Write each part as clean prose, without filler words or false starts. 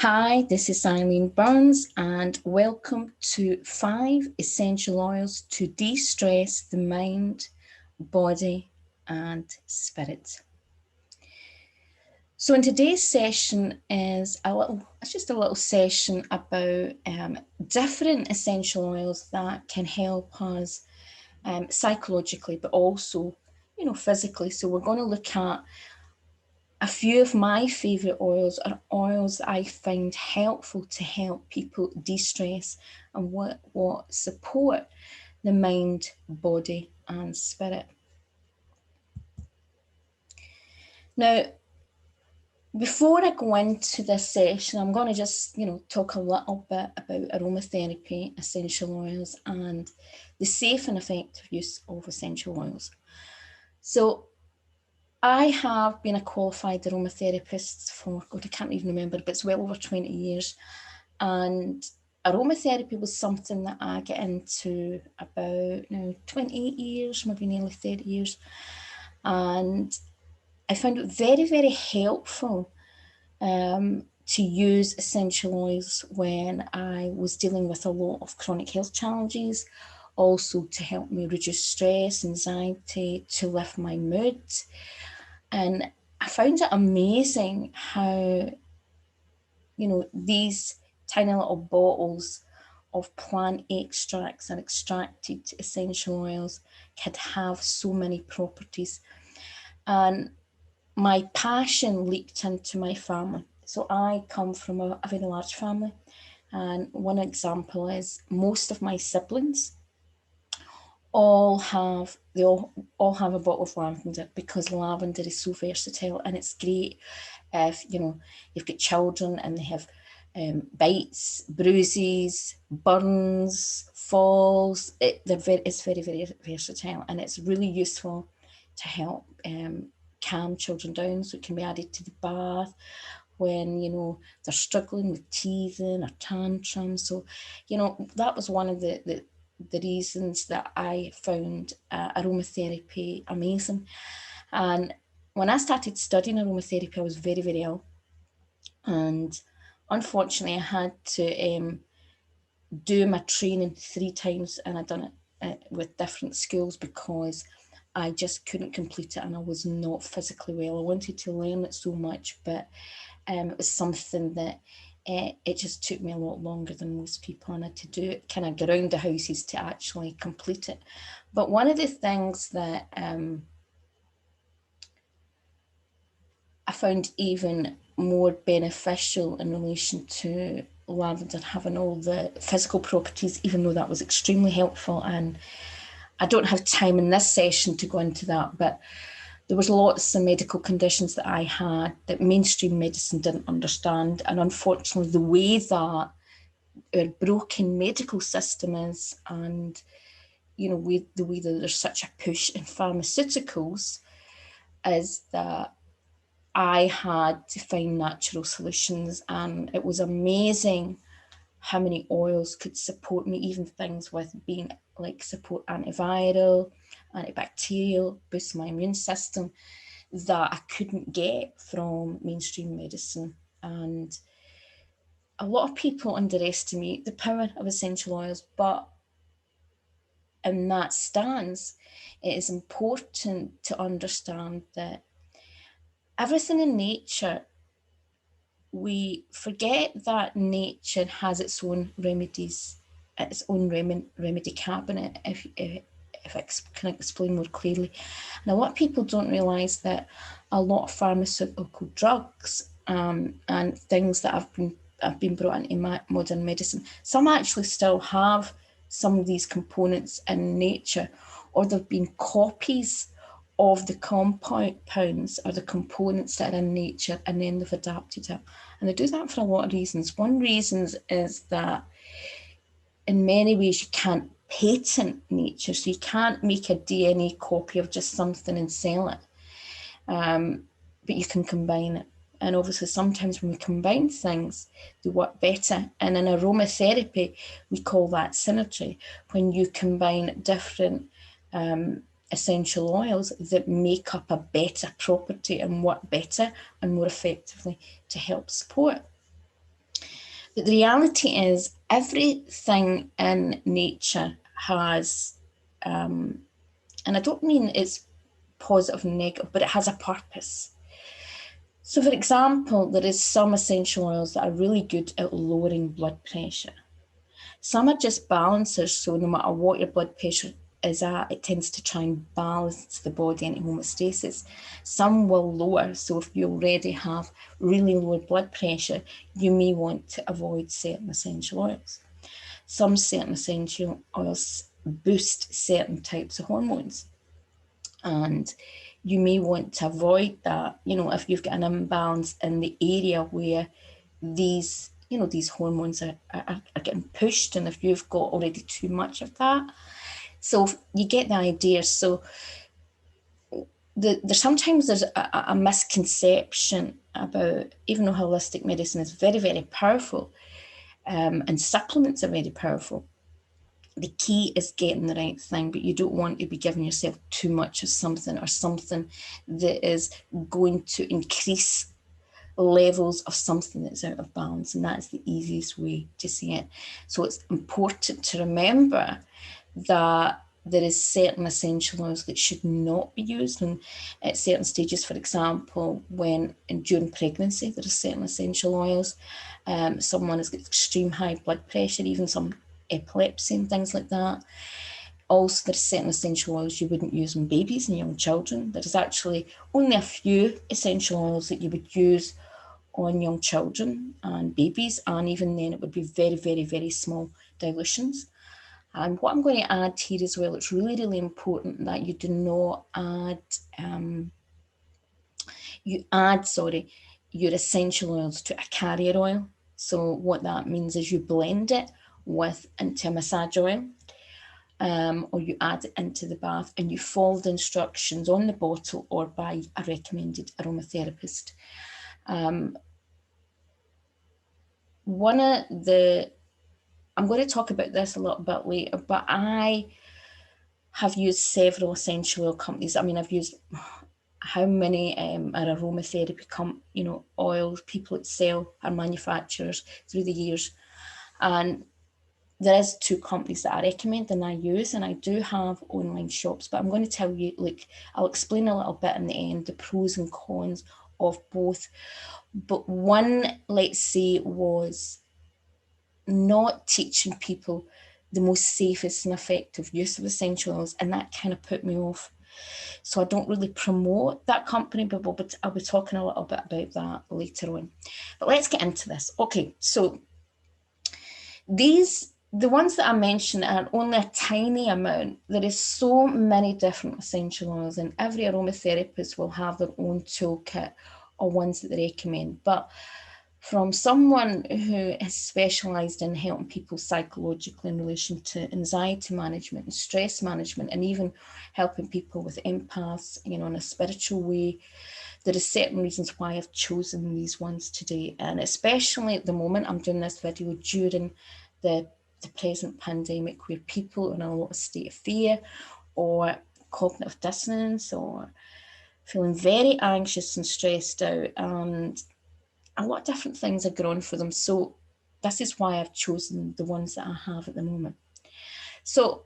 Hi, this is Eileen Burns and welcome to 5 essential oils to de-stress the mind, body and spirit. So in today's session it's just a little session about different essential oils that can help us psychologically, but also, physically. So we're going to look at a few of my favourite oils are oils that I find helpful to help people de-stress and what support the mind, body and spirit. Now, before I go into this session, I'm going to just, talk a little bit about aromatherapy, essential oils and the safe and effective use of essential oils. So I have been a qualified aromatherapist for, God, I can't even remember, but it's well over 20 years. And aromatherapy was something that I get into about now 28 years, maybe nearly 30 years. And I found it very, very helpful to use essential oils when I was dealing with a lot of chronic health challenges, also to help me reduce stress, anxiety, to lift my mood. And I found it amazing how, these tiny little bottles of plant extracts and extracted essential oils could have so many properties. And my passion leaked into my family. So I come from a very large family. And one example is most of my siblings all have a bottle of lavender, because lavender is so versatile, and it's great if you've got children and they have bites, bruises, burns, falls. It's very, very versatile, and it's really useful to help calm children down. So it can be added to the bath when they're struggling with teething or tantrums. So that was one of the reasons that I found aromatherapy amazing. And when I started studying aromatherapy, I was very, very ill. And unfortunately, I had to do my training 3 times, and I'd done it with different schools because I just couldn't complete it and I was not physically well. I wanted to learn it so much, but it was something that it just took me a lot longer than most people, and I had to do it, kind of get around the houses to actually complete it. But one of the things that I found even more beneficial in relation to lavender having all the physical properties, even though that was extremely helpful, and I don't have time in this session to go into that, but there was lots of medical conditions that I had that mainstream medicine didn't understand. And unfortunately, the way that our broken medical system is, and the way that there's such a push in pharmaceuticals, is that I had to find natural solutions. And it was amazing how many oils could support me, even things with being like support antiviral, antibacterial, boost my immune system, that I couldn't get from mainstream medicine. And a lot of people underestimate the power of essential oils, but in that stance, it is important to understand that everything in nature, we forget that nature has its own remedies, its own remedy cabinet, if I can explain more clearly. And a lot of people don't realise that a lot of pharmaceutical drugs and things that have been brought into modern medicine, some actually still have some of these components in nature, or there have been copies of the compounds or the components that are in nature, and then they've adapted it. And they do that for a lot of reasons. One reason is that in many ways you can't patent nature, so you can't make a DNA copy of just something and sell it, but you can combine it. And obviously sometimes when we combine things, they work better. And in aromatherapy, we call that synergy, when you combine different essential oils that make up a better property and work better and more effectively to help support. But the reality is everything in nature has, and I don't mean it's positive and negative, but it has a purpose. So for example, there is some essential oils that are really good at lowering blood pressure. Some are just balancers, so no matter what your blood pressure is at, it tends to try and balance the body into homeostasis. Some will lower, so if you already have really low blood pressure, you may want to avoid certain essential oils. Some certain essential oils boost certain types of hormones, and you may want to avoid that, if you've got an imbalance in the area where these hormones are getting pushed, and if you've got already too much of that. So you get the idea. So sometimes there's a misconception about, even though holistic medicine is very, very powerful, and supplements are very powerful, the key is getting the right thing, but you don't want to be giving yourself too much of something, or something that is going to increase levels of something that's out of balance. And that's the easiest way to see it. So it's important to remember that there is certain essential oils that should not be used and at certain stages. For example, during pregnancy, there are certain essential oils. Someone has got extreme high blood pressure, even some epilepsy and things like that. Also, there's certain essential oils you wouldn't use on babies and young children. There's actually only a few essential oils that you would use on young children and babies, and even then it would be very, very, very small dilutions. And what I'm going to add here as well, it's really, really important that you do not add, your essential oils to a carrier oil. So what that means is you blend it into a massage oil, or you add it into the bath, and you follow the instructions on the bottle or by a recommended aromatherapist. I'm going to talk about this a little bit later, but I have used several essential oil companies. I mean, I've used how many are aromatherapy oils, people that sell, are manufacturers through the years. And there is 2 companies that I recommend and I use, and I do have online shops, but I'm going to tell you, I'll explain a little bit in the end, the pros and cons of both. But one, let's say, was not teaching people the most safest and effective use of essential oils, and that kind of put me off. So I don't really promote that company, but I'll be talking a little bit about that later on. But let's get into this. Okay, so the ones that I mentioned are only a tiny amount. There is so many different essential oils, and every aromatherapist will have their own toolkit or ones that they recommend. But from someone who has specialised in helping people psychologically in relation to anxiety management and stress management, and even helping people with empaths, in a spiritual way, there are certain reasons why I've chosen these ones today. And especially at the moment, I'm doing this video during the present pandemic, where people are in a lot of state of fear or cognitive dissonance or feeling very anxious and stressed out, and a lot of different things are going on for them. So this is why I've chosen the ones that I have at the moment. So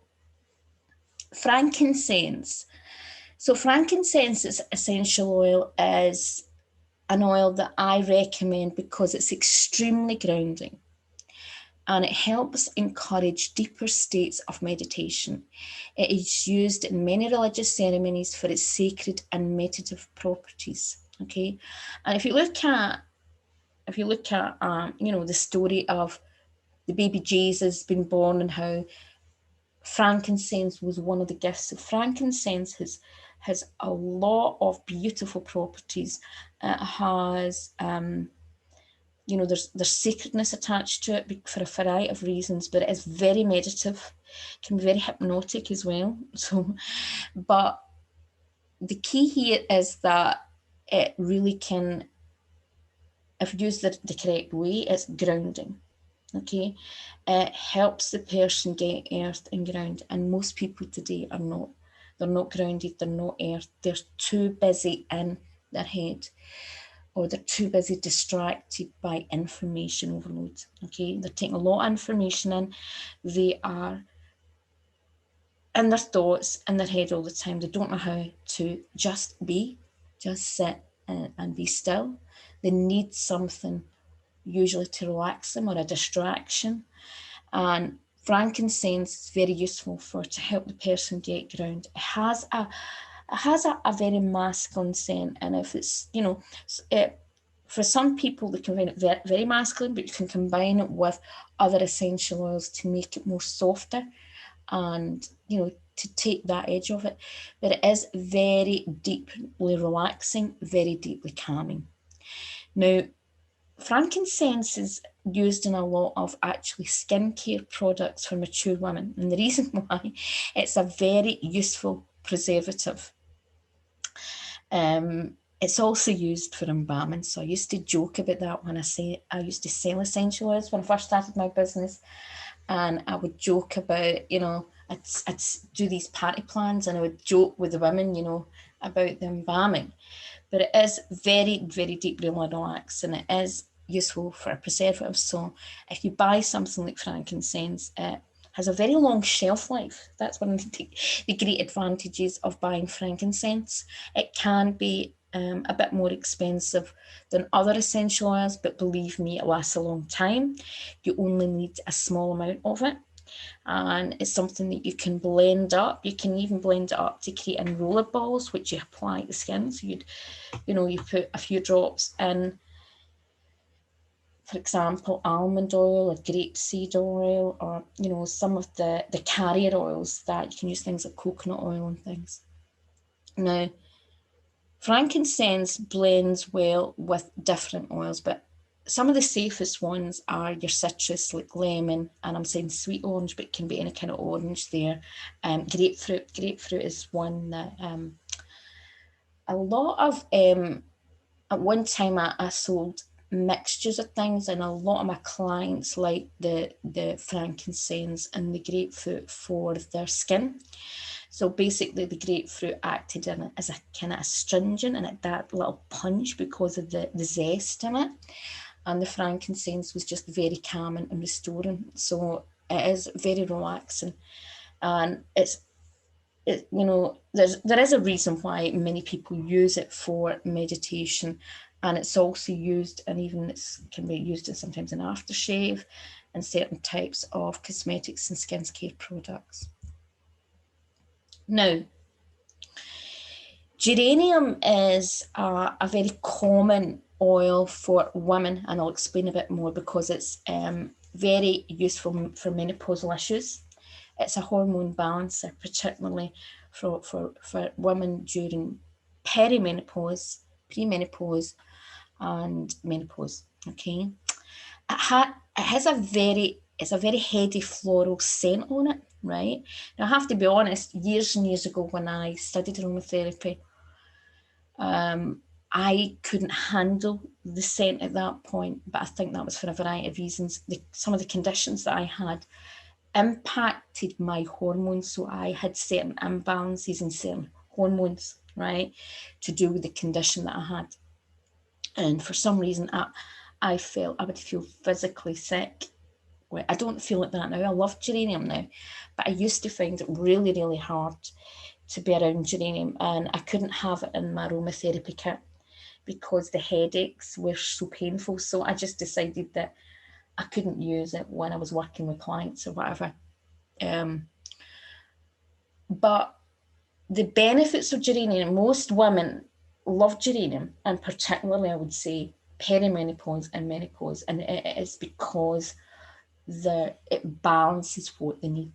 frankincense. So frankincense essential oil is an oil that I recommend because it's extremely grounding, and it helps encourage deeper states of meditation. It is used in many religious ceremonies for its sacred and meditative properties. Okay, and if you look at the story of the baby Jesus being born, and how frankincense was one of the gifts. So frankincense has a lot of beautiful properties. It has there's sacredness attached to it for a variety of reasons, but it is very meditative, can be very hypnotic as well. So, but the key here is that it really can, if used the correct way, it's grounding. Okay, it helps the person get earthed and grounded, and most people today are not. They're not grounded, they're not earthed, they're too busy in their head. or they're too busy distracted by information overload. Okay, they're taking a lot of information in. They are in their thoughts, in their head all the time. They don't know how to just sit and be still. They need something usually to relax them, or a distraction. And frankincense is very useful to help the person get grounded. It has a very masculine scent, and if it's, for some people they can find it very, very masculine, but you can combine it with other essential oils to make it more softer, and to take that edge off it. But it is very deeply relaxing, very deeply calming. Now, frankincense is used in a lot of actually skincare products for mature women, and the reason why, it's a very useful preservative. It's also used for embalming. So I used to joke about that when I used to sell essential oils when I first started my business, and I would joke about, I'd do these party plans, and I would joke with the women, about the embalming. But it is very, very deeply relaxed, and it is useful for a preservative. So if you buy something like frankincense, it has a very long shelf life. That's one of the great advantages of buying frankincense. It can be a bit more expensive than other essential oils, but believe me, it lasts a long time. You only need a small amount of it, and it's something that you can blend up. You can even blend it up to create in roller balls, which you apply to the skin. So you put a few drops in, for example, almond oil or grapeseed oil, or some of the carrier oils that you can use, things like coconut oil and things. Now, frankincense blends well with different oils, but some of the safest ones are your citrus, like lemon, and I'm saying sweet orange, but it can be any kind of orange there. Grapefruit is one that a lot of, at one time I sold mixtures of things, and a lot of my clients like the frankincense and the grapefruit for their skin. So basically the grapefruit acted as a kind of astringent, and that little punch because of the zest in it. And the frankincense was just very calming and restoring. So it is very relaxing, and there is a reason why many people use it for meditation, and it's also used, and even it can be used in sometimes in aftershave and certain types of cosmetics and skincare products. Now, geranium is a very common oil for women, and I'll explain a bit more because it's very useful for menopausal issues. It's a hormone balancer, particularly for women during perimenopause, premenopause, and menopause. Okay, it's a very heady floral scent on it, right? Now I have to be honest, years and years ago when I studied aromatherapy, I couldn't handle the scent at that point, but I think that was for a variety of reasons. Some of the conditions that I had impacted my hormones, so I had certain imbalances in certain hormones, right, to do with the condition that I had. And for some reason, I felt I would feel physically sick. Well, I don't feel like that now. I love geranium now, but I used to find it really, really hard to be around geranium, and I couldn't have it in my aromatherapy kit because the headaches were so painful. So I just decided that I couldn't use it when I was working with clients or whatever. But the benefits of geranium, most women love geranium, and particularly I would say perimenopause and menopause, and it is because it balances what they need,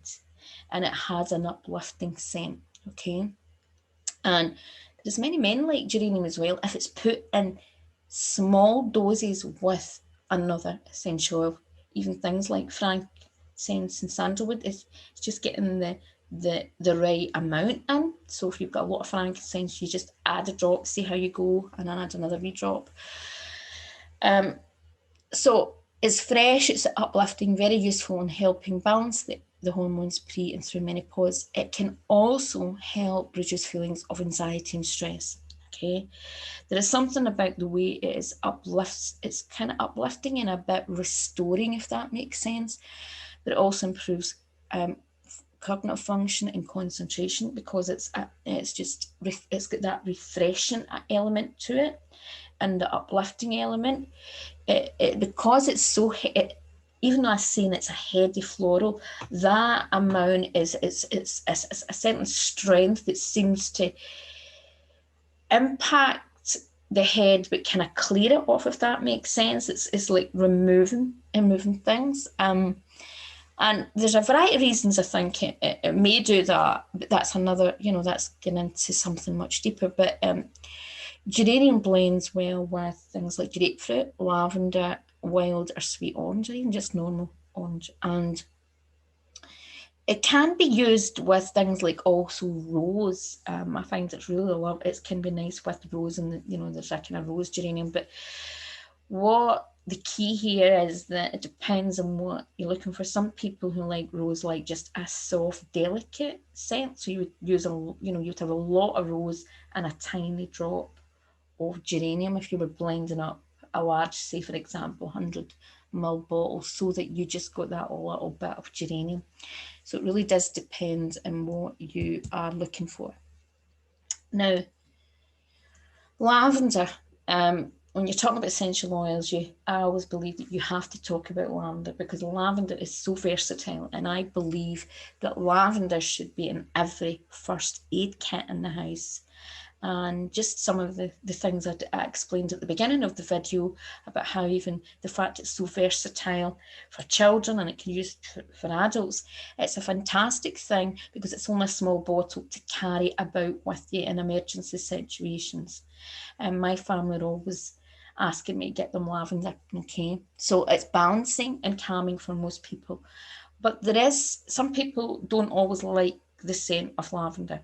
and it has an uplifting scent. Okay, and there's many men like geranium as well if it's put in small doses with another essential oil, even things like frankincense and sandalwood. It's just getting the right amount in. So if you've got a lot of frankincense, you just add a drop, see how you go, and then add another wee drop. So it's fresh, it's uplifting, very useful in helping balance the hormones pre and through menopause. It can also help reduce feelings of anxiety and stress. okay? There is something about the way it is it's kind of uplifting and a bit restoring, if that makes sense. But it also improves cognitive function and concentration, because it's got that refreshing element to it and the uplifting element. Because it's so even though I'm saying it's a heady floral, that amount it's a certain strength that seems to impact the head but kind of clear it off, if that makes sense. It's like removing and moving things. And there's a variety of reasons I think it may do that, but that's another, that's getting into something much deeper. But geranium blends well with things like grapefruit, lavender, wild or sweet orange, or even just normal orange. And it can be used with things like also rose. I find it's really it can be nice with rose, and there's a kind of rose geranium. But what the key here is that it depends on what you're looking for. Some people who like rose like just a soft, delicate scent. So you would use you'd have a lot of rose and a tiny drop of geranium if you were blending up a large, say for example, 100ml bottle, so that you just got that little bit of geranium. So it really does depend on what you are looking for. Now, lavender. When you're talking about essential oils, I always believe that you have to talk about lavender, because lavender is so versatile, and I believe that lavender should be in every first aid kit in the house. And just some of the things I explained at the beginning of the video about how even the fact it's so versatile for children and it can be used for adults, it's a fantastic thing because it's only a small bottle to carry about with you in emergency situations. And my family are always asking me to get them lavender, okay? So it's balancing and calming for most people. But some people don't always like the scent of lavender.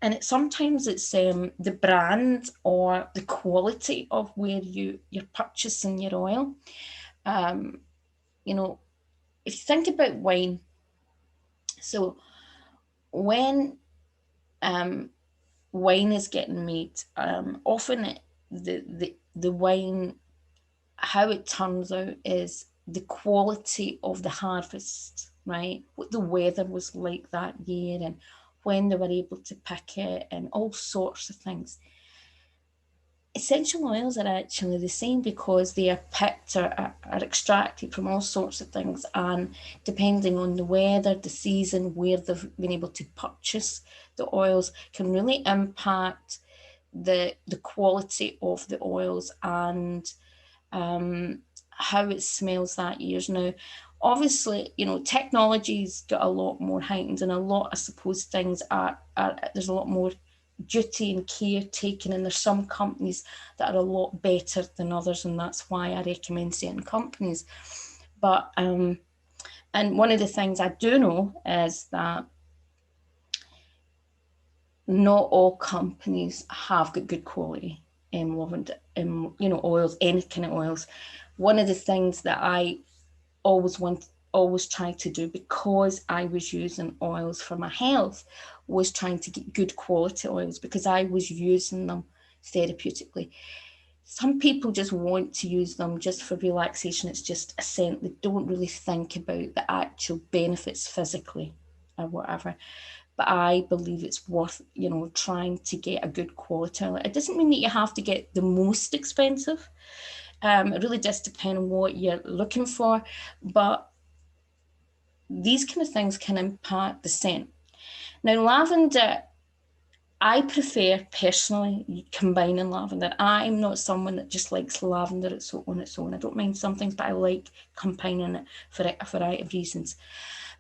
And sometimes it's the brand or the quality of where you're purchasing your oil. If you think about wine, so when wine is getting made, often the wine, how it turns out is the quality of the harvest, right? What the weather was like that year and when they were able to pick it and all sorts of things. Essential oils are actually the same because they are picked or are extracted from all sorts of things, and depending on the weather, the season, where they've been able to purchase the oils can really impact the quality of the oils and how it smells that year. Now, obviously, technology's got a lot more heightened, and a lot, I suppose, things are there's a lot more duty and care taken, and there's some companies that are a lot better than others, and that's why I recommend certain companies. But and one of the things I do know is that not all companies have got good quality lavender, oils, any kind of oils. One of the things that I always try to do, because I was using oils for my health, was trying to get good quality oils because I was using them therapeutically. Some people just want to use them just for relaxation. It's just a scent. They don't really think about the actual benefits physically or whatever. But I believe it's worth, trying to get a good quality. It doesn't mean that you have to get the most expensive. It really does depend on what you're looking for. But these kind of things can impact the scent. Now, lavender, I prefer personally combining lavender. I'm not someone that just likes lavender on its own. I don't mind some things, but I like combining it for a variety of reasons.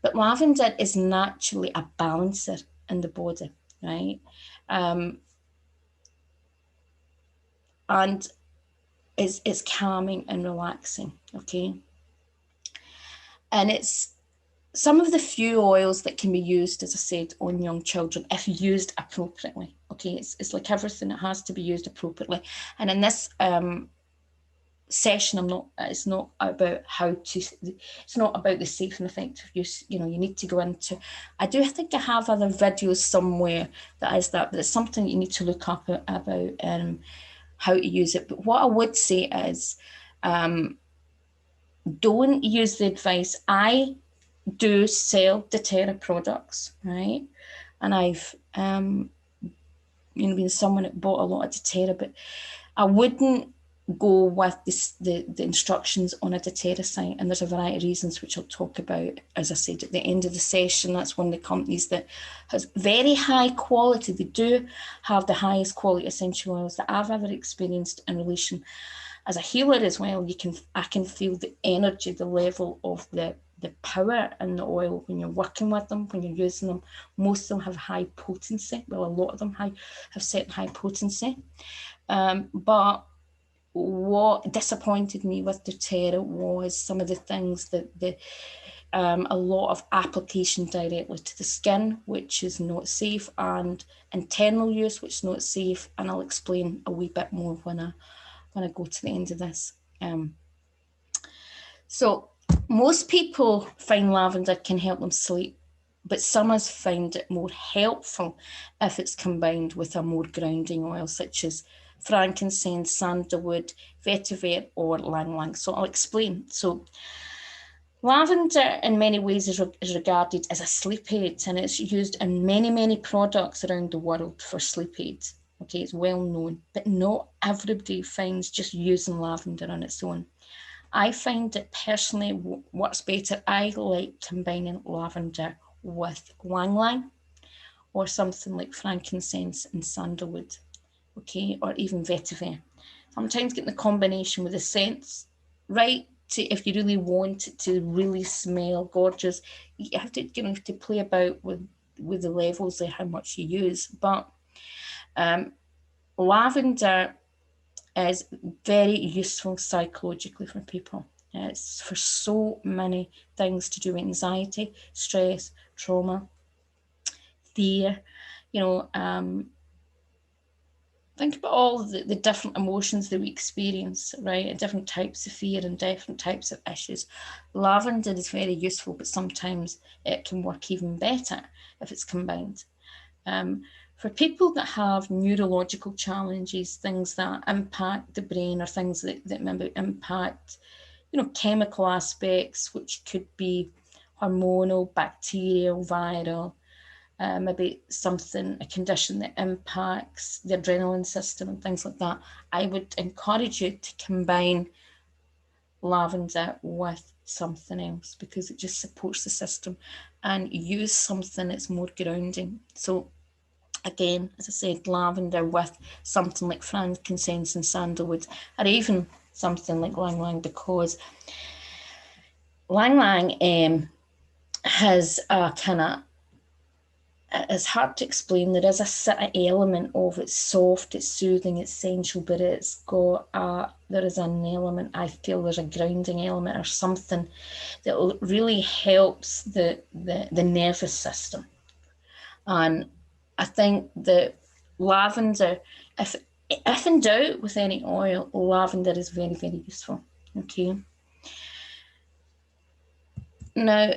But lavender is naturally a balancer in the body, right? And it's calming and relaxing, okay? And it's some of the few oils that can be used, as I said, on young children if used appropriately. Okay, it's like everything, it has to be used appropriately. And in this session, it's not about it's not about the safe and effective use. You need to go into, I do think I have other videos somewhere that is that, but it's something you need to look up about how to use it. But what I would say is, don't use the advice. I do sell doTERRA products, right? And I've been someone that bought a lot of doTERRA, but I wouldn't go with the instructions on a doTERRA site, and there's a variety of reasons which I'll talk about, as I said, at the end of the session. That's one of the companies that has very high quality. They do have the highest quality essential oils that I've ever experienced in relation. As a healer as well, I can feel the energy, the level of the power in the oil when you're working with them, when you're using them. Most of them have high potency. Well, a lot of them have certain high potency. But what disappointed me with doTERRA was some of the things that a lot of application directly to the skin, which is not safe, and internal use, which is not safe. And I'll explain a wee bit more when I go to the end of this. So most people find lavender can help them sleep, but some has found it more helpful if it's combined with a more grounding oil, such as frankincense, sandalwood, vetiver, or Ylang Ylang. So I'll explain. So lavender in many ways is regarded as a sleep aid, and it's used in many, many products around the world for sleep aids. Okay, it's well known, but not everybody finds just using lavender on its own. I find it personally works better. I like combining lavender with Ylang Ylang or something like frankincense and sandalwood, okay, or even vetiver. Sometimes getting the combination with the scents right, if you really want it to really smell gorgeous, you have to play about with the levels of how much you use. But lavender is very useful psychologically for people. It's for so many things to do with anxiety, stress, trauma, fear. Think about all the different emotions that we experience, right? And different types of fear and different types of issues. Lavender is very useful, but sometimes it can work even better if it's combined. For people that have neurological challenges, things that impact the brain, or things that maybe impact, chemical aspects, which could be hormonal, bacterial, viral, maybe a condition that impacts the adrenaline system and things like that, I would encourage you to combine lavender with something else, because it just supports the system, and use something that's more grounding. So again, as I said, lavender with something like frankincense and sandalwood, or even something like Ylang Ylang, because Ylang Ylang has a kind of, it's hard to explain. There is a certain element of it's soft, it's soothing, it's sensual, but there is an element, I feel there's a grounding element or something that really helps the nervous system. And I think that lavender, if in doubt with any oil, lavender is very, very useful. Okay. Now,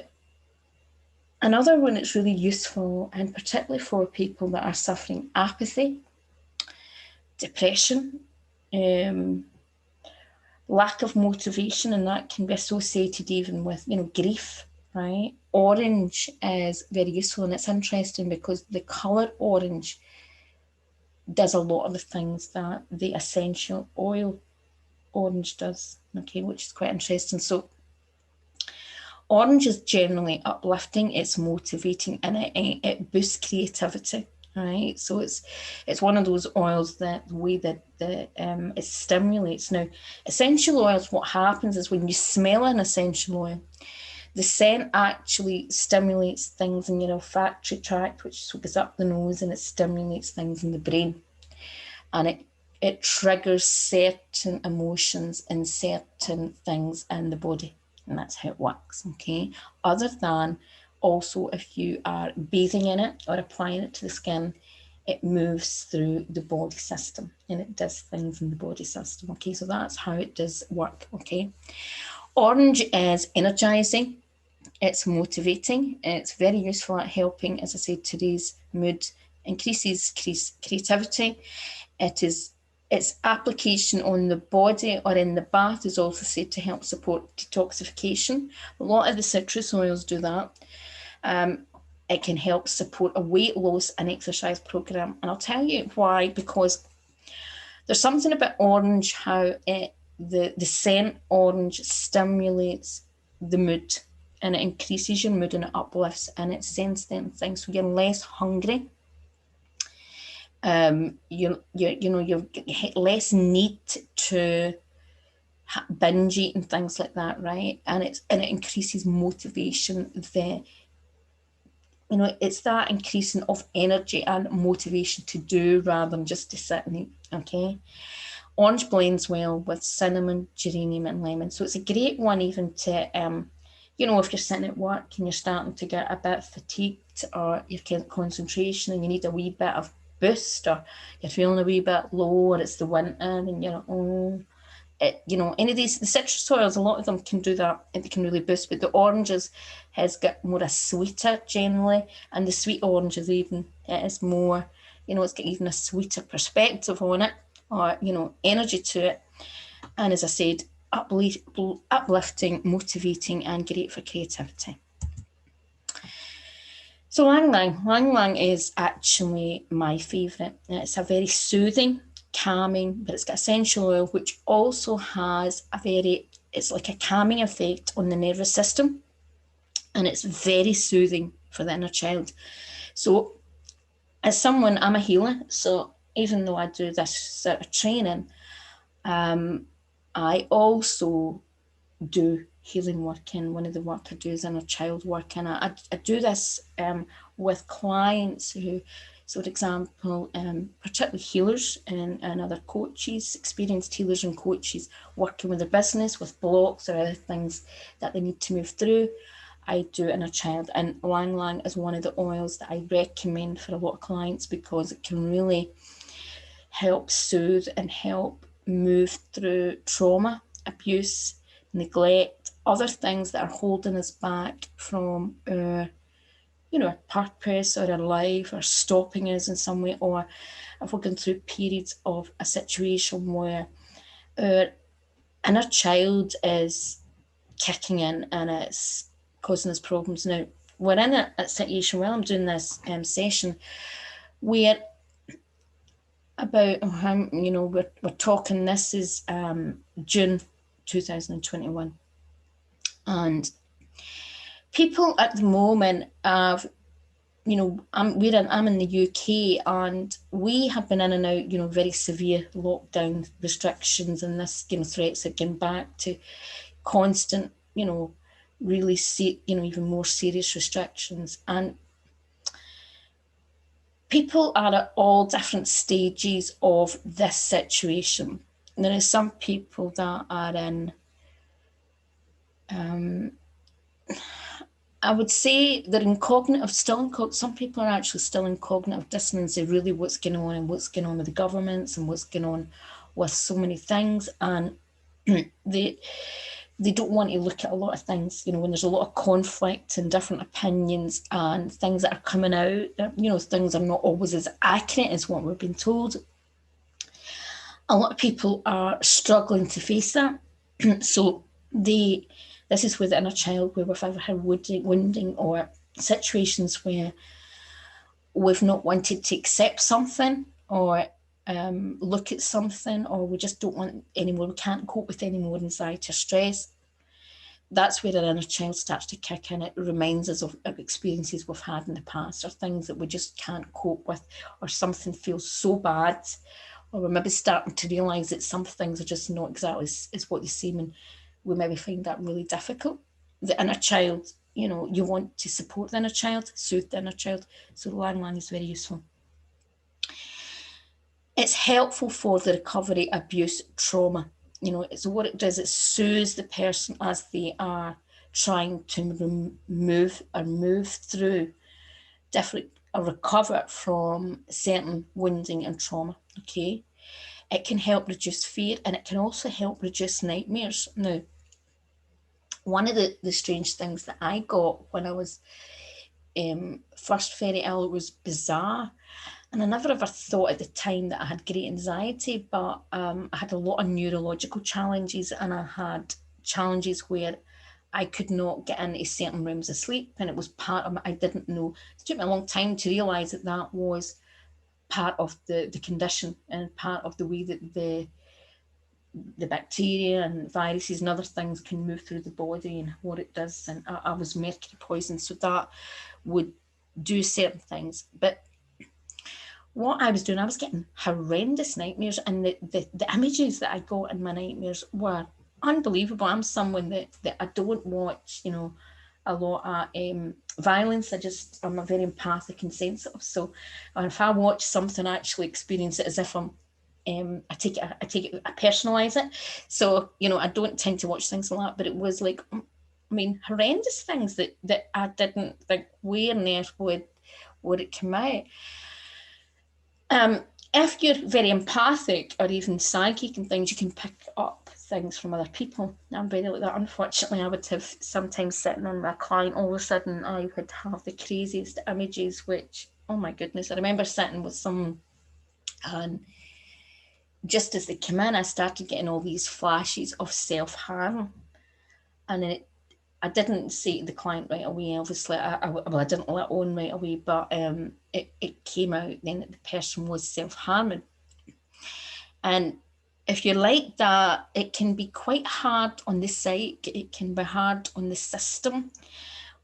another one that's really useful, and particularly for people that are suffering apathy, depression, lack of motivation, and that can be associated even with, grief, right? Orange is very useful, and it's interesting because the colour orange does a lot of the things that the essential oil orange does, okay, which is quite interesting. So orange is generally uplifting, it's motivating, and it boosts creativity, right? So it's one of those oils that the way that it stimulates. Now, essential oils, what happens is when you smell an essential oil, the scent actually stimulates things in your olfactory tract, which goes up the nose, and it stimulates things in the brain. And it triggers certain emotions and certain things in the body. And that's how it works, okay? Other than also if you are bathing in it or applying it to the skin, it moves through the body system and it does things in the body system. Okay, so that's how it does work. Okay, orange is energizing, it's motivating, it's very useful at helping, as I said, today's mood, increases creativity. Its application on the body or in the bath is also said to help support detoxification. A lot of the citrus oils do that. It can help support a weight loss and exercise program. And I'll tell you why, because there's something about orange, how the scent orange stimulates the mood and it increases your mood and it uplifts and it sends them things. So you're less hungry. You're less need to binge eat and things like that, right? And it increases motivation. It's that increasing of energy and motivation to do rather than just to sit and eat. Okay, orange blends well with cinnamon, geranium, and lemon, so it's a great one even to if you're sitting at work and you're starting to get a bit fatigued or you've got concentration and you need a wee bit of boost, or you're feeling a wee bit low, or it's the winter and you're any of these, the citrus oils, a lot of them can do that and they can really boost, but the oranges has got more a sweeter generally, and the sweet oranges even, it is more, it's got even a sweeter perspective on it, or energy to it, and as I said, uplifting, motivating, and great for creativity. So Ylang Ylang is actually my favourite. It's a very soothing, calming, but it's got essential oil which also has it's like a calming effect on the nervous system, and it's very soothing for the inner child. So as someone, I'm a healer, so even though I do this sort of training, I also do healing work, and one of the work I do is inner child work, and I do this with clients who, so for example, particularly healers and other coaches, experienced healers and coaches working with their business, with blocks or other things that they need to move through. I do inner child, and Ylang Ylang is one of the oils that I recommend for a lot of clients because it can really help soothe and help move through trauma, abuse, neglect, other things that are holding us back from our purpose or our life, or stopping us in some way, or if we're going through periods of a situation where our inner child is kicking in and it's causing us problems. Now, we're in a situation while I'm doing this session where about, we're talking, this is June 2021. And people at the moment have, I'm in the UK, and we have been in and out, very severe lockdown restrictions, and this, threats of getting back to constant, really even more serious restrictions. And people are at all different stages of this situation. There are some people that are in, I would say they're some people are actually still in cognitive dissonance of really what's going on and what's going on with the governments and what's going on with so many things. And they don't want to look at a lot of things, when there's a lot of conflict and different opinions and things that are coming out, things are not always as accurate as what we've been told. A lot of people are struggling to face that. So this is with inner child, where we've ever had wounding or situations where we've not wanted to accept something or look at something, or we just don't want anymore, we can't cope with any more anxiety or stress. That's where our inner child starts to kick in. It reminds us of experiences we've had in the past, or things that we just can't cope with, or something feels so bad, or we're maybe starting to realise that some things are just not exactly as what they seem, and we maybe find that really difficult. The inner child, you want to support the inner child, soothe the inner child, so Ylang Ylang is very useful. It's helpful for the recovery, abuse, trauma. So what it does, it soothes the person as they are trying to move through different recover from certain wounding and trauma, okay? It can help reduce fear, and it can also help reduce nightmares. Now, one of the strange things that I got when I was first very ill was bizarre. And I never ever thought at the time that I had great anxiety, but I had a lot of neurological challenges, and I had challenges where I could not get into certain rooms of sleep, and it was part of I didn't know. It took me a long time to realise that that was part of the condition and part of the way that the bacteria and viruses and other things can move through the body and what it does. And I was mercury poisoned, so that would do certain things. But what I was doing, I was getting horrendous nightmares, and the images that I got in my nightmares were unbelievable. I'm someone that I don't watch, a lot of violence. I'm a very empathic and sensitive. So if I watch something, I actually experience it as if I personalize it. So, I don't tend to watch things like that, but it was like, horrendous things that I didn't think, where on earth would it come out? If you're very empathic or even psychic and things, you can pick up things from other people. I'm very like that. Unfortunately, I would have sometimes sitting on my client, all of a sudden I would have the craziest images, which, oh my goodness, I remember sitting with someone, and just as they came in, I started getting all these flashes of self-harm. And I didn't say to the client right away, obviously. I didn't let on right away, but it came out then that the person was self-harming. And if you're like that, it can be quite hard on the psyche. It can be hard on the system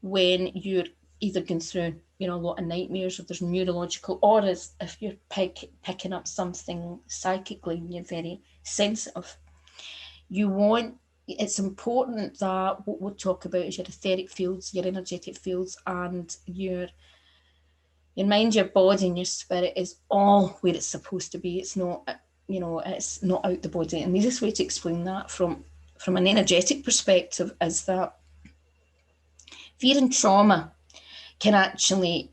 when you're either going through, a lot of nightmares, or there's neurological, or if you're picking up something psychically and you're very sensitive. It's important that what we'll talk about is your etheric fields, your energetic fields, and your mind, your body, and your spirit is all where it's supposed to be. It's not, it's not out the body. And the easiest way to explain that from an energetic perspective is that fear and trauma can actually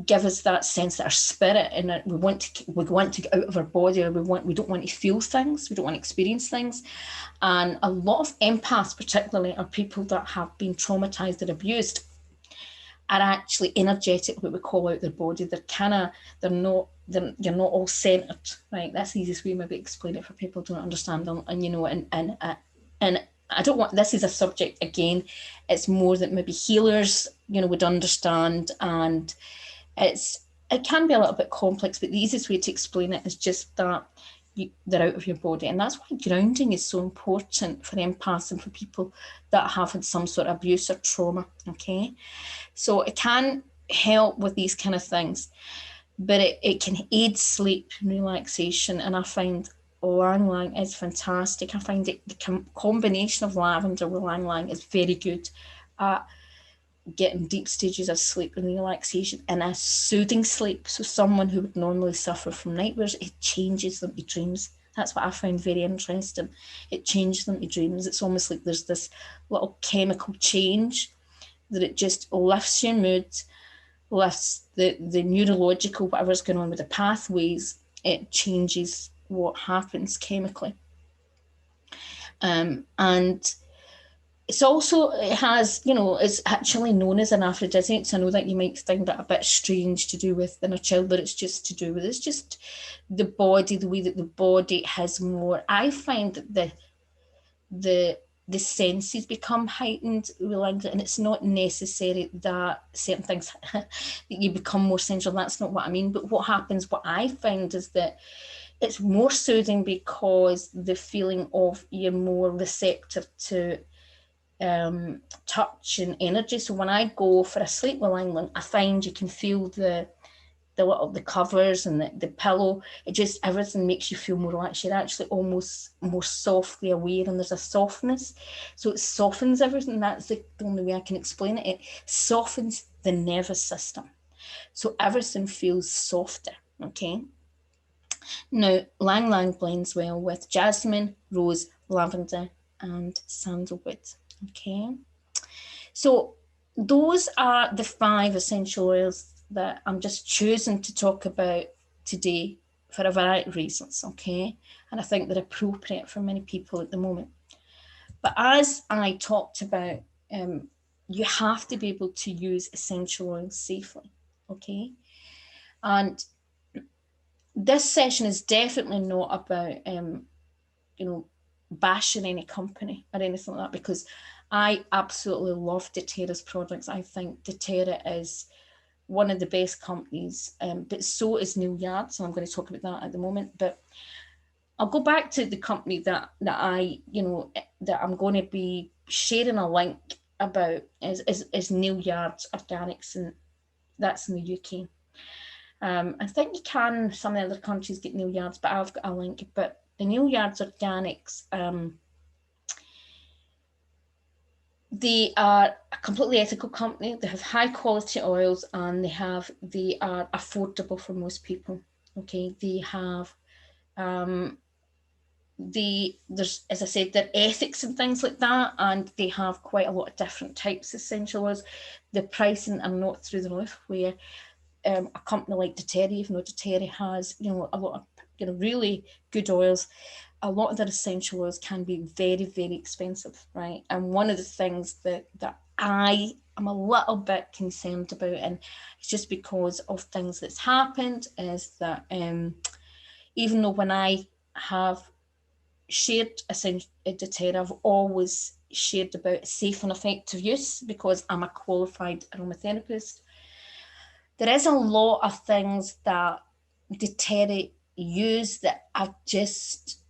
give us that sense that our spirit, and we want to get out of our body, or we don't want to feel things, we don't want to experience things. And a lot of empaths, particularly, are people that have been traumatized or abused, are actually energetic, what we call out their body. You're not all centered, right? That's the easiest way maybe explain it for people who don't understand them. And I don't want, this is a subject, again, it's more that maybe healers, would understand, and it can be a little bit complex, but the easiest way to explain it is just that they're out of your body. And that's why grounding is so important for empaths and for people that have had some sort of abuse or trauma, okay? So it can help with these kind of things, but it can aid sleep and relaxation. And I find Ylang Ylang is fantastic. I find the combination of lavender with Ylang Ylang is very good at getting deep stages of sleep and relaxation and a soothing sleep. So someone who would normally suffer from nightmares, it changes them to dreams. That's what I find very interesting. It changes them to dreams. It's almost like there's this little chemical change that it just lifts your mood, lifts the neurological, whatever's going on with the pathways. It changes what happens chemically. And it's also, it's actually known as an aphrodisiac. So I know that you might find that a bit strange to do with inner child, but it's just the body, the way that the body has more. I find that the senses become heightened, and it's not necessary that certain things that you become more sensual. That's not what I mean. But what I find is that it's more soothing because the feeling of you're more receptive to touch and energy. So when I go for a sleep with Ylang Ylang, I find you can feel the covers and the pillow. It just, everything makes you feel more relaxed. You're actually almost more softly aware, and there's a softness. So it softens everything. That's the only way I can explain it. It softens the nervous system. So everything feels softer, okay? Now, Ylang Ylang blends well with jasmine, rose, lavender, and sandalwood, okay? So those are the 5 essential oils that I'm just choosing to talk about today for a variety of reasons, okay? And I think they're appropriate for many people at the moment. But as I talked about, you have to be able to use essential oils safely, okay? And this session is definitely not about, bashing any company or anything like that, because I absolutely love doTERRA's products. I think doTERRA is one of the best companies, but so is Neil Yard. So I'm going to talk about that at the moment. But I'll go back to the company that I'm going to be sharing a link about is Neil Yard's Organics, and that's in the UK. I think you can, some other countries get Neil Yards, but I've got a link. But the Neil Yard's Organics, they are a completely ethical company. They have high quality oils, and they are affordable for most people. Okay, they have there's, as I said, their ethics and things like that, and they have quite a lot of different types of essential oils. The pricing are not through the roof, where a company like doTERRA, even though doTERRA has a lot of really good oils, a lot of their essential oils can be very, very expensive, right? And one of the things that I am a little bit concerned about, and it's just because of things that's happened, is that even though when I have shared doTERRA, I've always shared about safe and effective use because I'm a qualified aromatherapist. There is a lot of things that doTERRA use that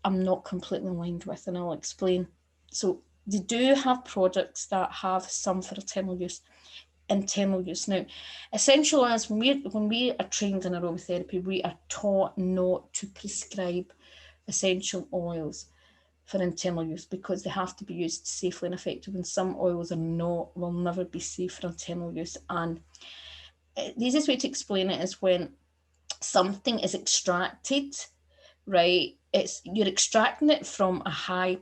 I'm not completely aligned with, and I'll explain. So they do have products that have some for internal use. Now, essential oils, when we are trained in aromatherapy, we are taught not to prescribe essential oils for internal use because they have to be used safely and effectively, and some oils will never be safe for internal use. And the easiest way to explain it is when something is extracted, right? You're extracting it from a high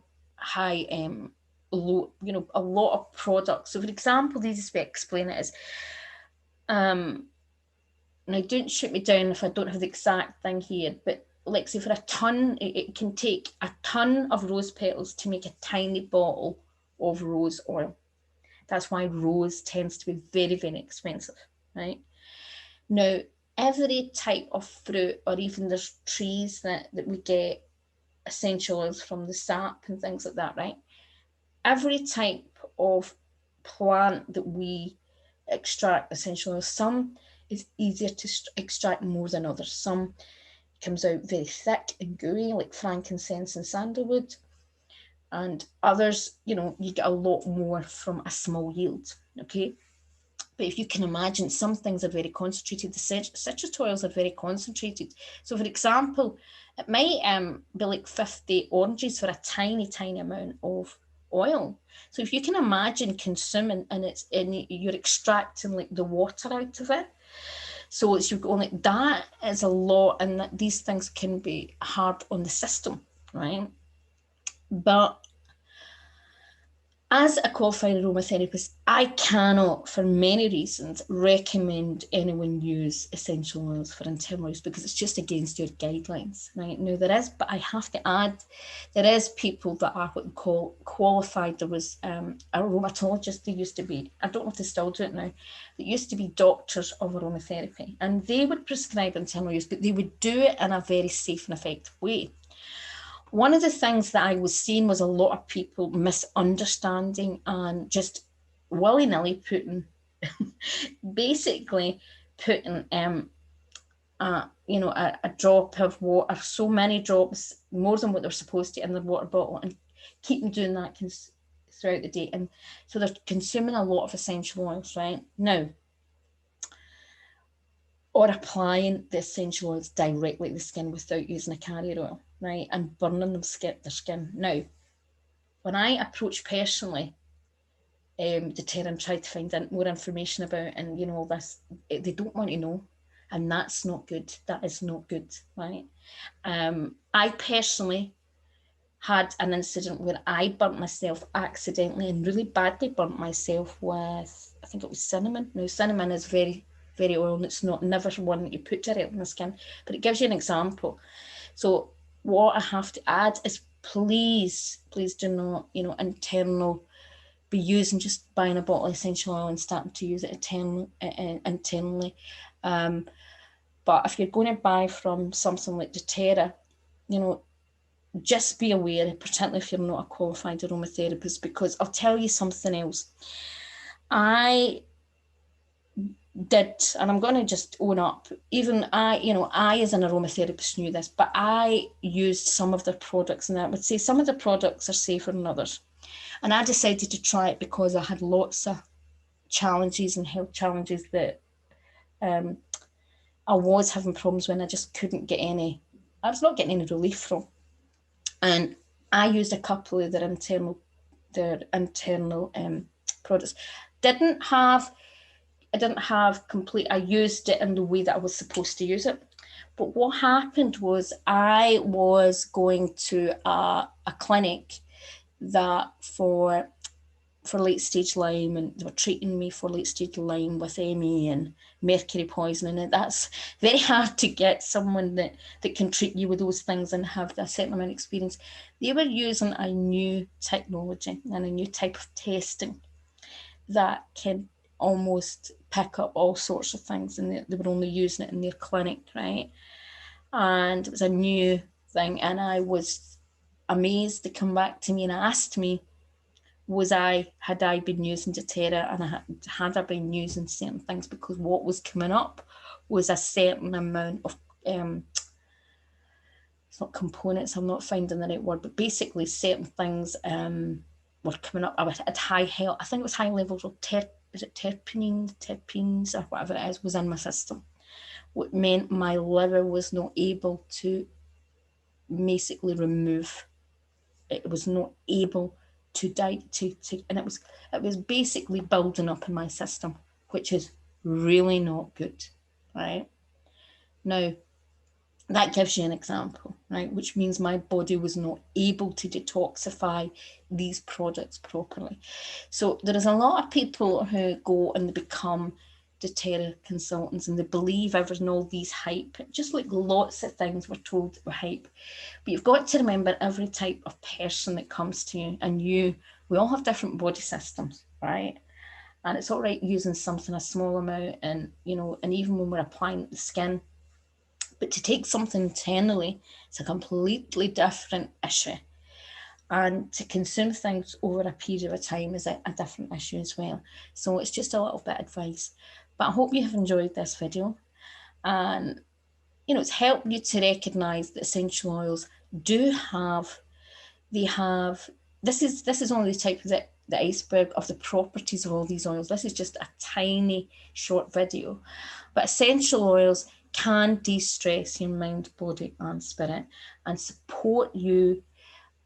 low, a lot of products. So for example, the easiest way to explain it is, now don't shoot me down if I don't have the exact thing here, but like say for a ton, it can take a ton of rose petals to make a tiny bottle of rose oil. That's why rose tends to be very, very expensive, right? Now, every type of fruit, or even there's trees that we get essential oils from, the sap and things like that, right? Every type of plant that we extract essential oils, some is easier to extract more than others. Some comes out very thick and gooey, like frankincense and sandalwood, and others, you get a lot more from a small yield, okay? But if you can imagine, some things are very concentrated. The citrus oils are very concentrated. So for example, it might be like 50 oranges for a tiny, tiny amount of oil. So if you can imagine consuming, and you're extracting like the water out of it. So you're going like, that is a lot, and these things can be hard on the system, right? But as a qualified aromatherapist, I cannot, for many reasons, recommend anyone use essential oils for internal use because it's just against your guidelines, right? Now but I have to add, there is people that are what we call qualified. There was aromatologists, they used to be, I don't know if they still do it now, they used to be doctors of aromatherapy, and they would prescribe internal use, but they would do it in a very safe and effective way. One of the things that I was seeing was a lot of people misunderstanding and just willy-nilly basically putting a drop of water, so many drops, more than what they're supposed to, in their water bottle, and keep doing that throughout the day. And so they're consuming a lot of essential oils, right? Now, or applying the essential oils directly to the skin without using a carrier oil, right? And burning their skin. Now, when I approach personally doTERRA and try to find more information about, and all this, they don't want to know, and that's not good. That is not good, right? I personally had an incident where I burnt myself accidentally and really badly burnt myself with, I think it was cinnamon. Now, cinnamon is very, very oil, and it's not never one that you put directly on the skin, but it gives you an example. So what I have to add is please do not, internal be using just buying a bottle of essential oil and starting to use it internally. But if you're going to buy from something like doTERRA, just be aware, particularly if you're not a qualified aromatherapist, because I'll tell you something else. I did, and I'm going to just own up, even I as an aromatherapist knew this, but I used some of their products, and I would say some of the products are safer than others. And I decided to try it because I had lots of challenges and health challenges that I was having problems when I just couldn't get any, I was not getting any relief from. And I used a couple of their internal products. I used it in the way that I was supposed to use it. But what happened was I was going to a clinic that for late stage Lyme, and they were treating me for late stage Lyme with ME and mercury poisoning, and that's very hard to get someone that can treat you with those things and have a certain amount of experience. They were using a new technology and a new type of testing that can almost pick up all sorts of things, and they were only using it in their clinic, right? And it was a new thing, and I was amazed. They come back to me and asked me, had I been using doTERRA, and had I been using certain things, because what was coming up was a certain amount of it's not components, I'm not finding the right word, but basically certain things were coming up at high health. I think it was high levels of terpenes or whatever it is was in my system, what meant my liver was not able to basically remove. It was not able to die and it was basically building up in my system, which is really not good, right? Now that gives you an example, right? Which means my body was not able to detoxify these products properly. So there is a lot of people who go and they become doTERRA consultants, and they believe everything, all these hype, just like lots of things we're told were hype. But you've got to remember every type of person that comes to you, and we all have different body systems, right? And it's all right using something a small amount, and and even when we're applying the skin, but to take something internally, it's a completely different issue. And to consume things over a period of time is a different issue as well. So it's just a little bit of advice. But I hope you have enjoyed this video. And, it's helped you to recognise that essential oils this is only the type of the iceberg of the properties of all these oils. This is just a tiny short video. But essential oils can de-stress your mind, body and spirit, and support you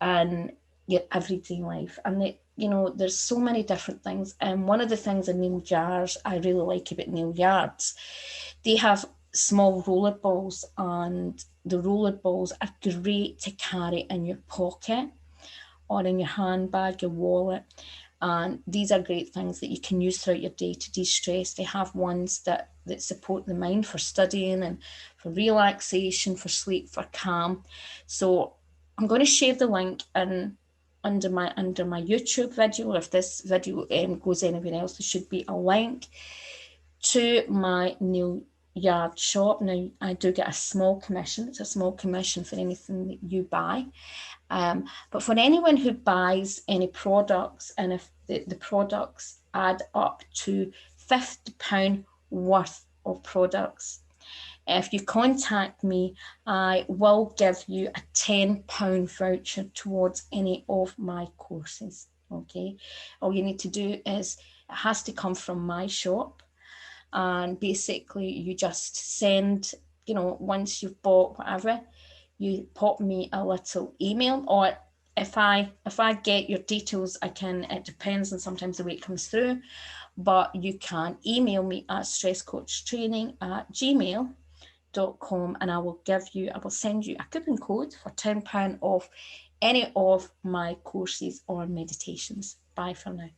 in your everyday life. And there's so many different things. And one of the things in nail jars I really like about nail yards, they have small roller balls, and the roller balls are great to carry in your pocket or in your handbag, your wallet. And these are great things that you can use throughout your day to de-stress. They have ones that support the mind for studying and for relaxation, for sleep, for calm. So I'm going to share the link under my YouTube video. If this video goes anywhere else, there should be a link to my nail yard shop. Now, I do get a small commission. It's a small commission for anything that you buy. But for anyone who buys any products, and if the products add up to £50 worth of products, if you contact me, I will give you a £10 voucher towards any of my courses. Okay, all you need to do is, it has to come from my shop, and basically you just send, once you've bought whatever, you pop me a little email, or if I get your details, it depends on sometimes the way it comes through, but you can email me at stresscoachtraining@gmail.com, and I will send you a coupon code for £10 off any of my courses or meditations. Bye for now.